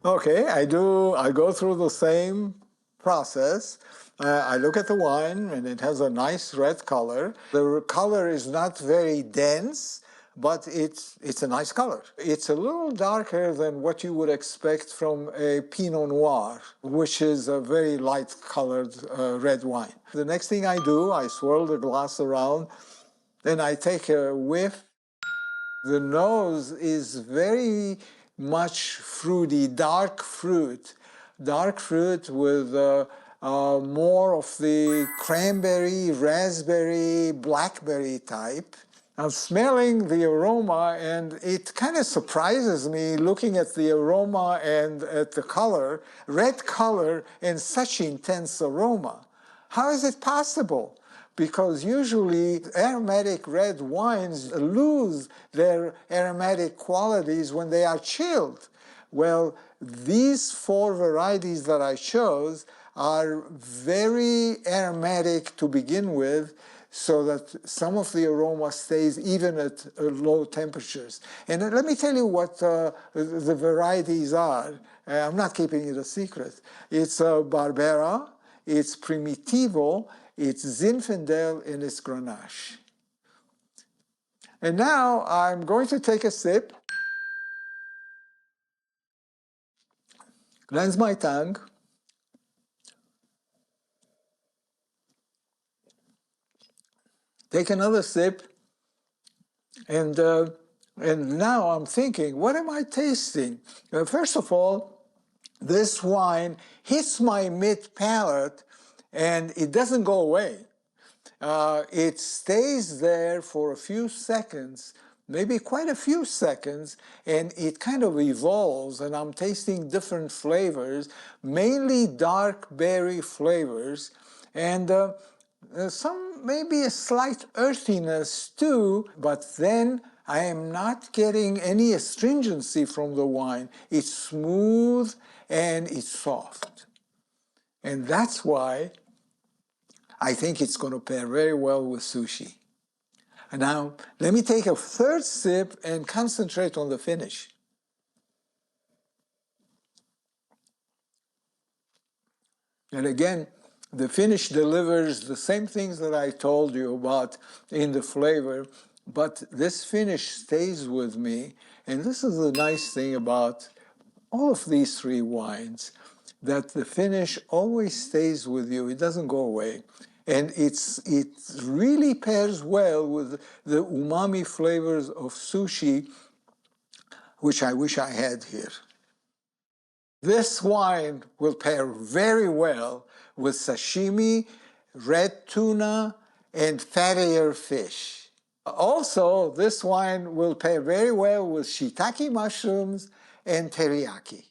Okay, I do. I go through the same process. I look at the wine and it has a nice red color. The color is not very dense, but it's a nice color. It's a little darker than what you would expect from a Pinot Noir, which is a very light colored red wine. The next thing I do, I swirl the glass around, then I take a whiff. The nose is very much fruity, dark fruit with more of the cranberry, raspberry, blackberry type. I'm smelling the aroma and it kind of surprises me looking at the aroma and at the color, red color and such intense aroma. How is it possible? Because usually aromatic red wines lose their aromatic qualities when they are chilled. Well, these four varieties that I chose are very aromatic to begin with, so that some of the aroma stays even at low temperatures. And let me tell you what the varieties are. I'm not keeping it a secret. It's Barbera, it's Primitivo, it's Zinfandel, and it's Grenache. And now I'm going to take a sip, cleanse my tongue, take another sip, and now I'm thinking, what am I tasting? First of all, this wine hits my mid-palate and it doesn't go away. It stays there for a few seconds, maybe quite a few seconds, and it kind of evolves, and I'm tasting different flavors, mainly dark berry flavors, and some maybe a slight earthiness too, but then I am not getting any astringency from the wine. It's smooth and it's soft. And that's why I think it's going to pair very well with sushi. And now, let me take a third sip and concentrate on the finish. And again, the finish delivers the same things that I told you about in the flavor, but this finish stays with me. And this is the nice thing about all of these three wines, that the finish always stays with you. It doesn't go away. And it really pairs well with the umami flavors of sushi, which I wish I had here. This wine will pair very well with sashimi, red tuna, and fattier fish. Also, this wine will pair very well with shiitake mushrooms and teriyaki.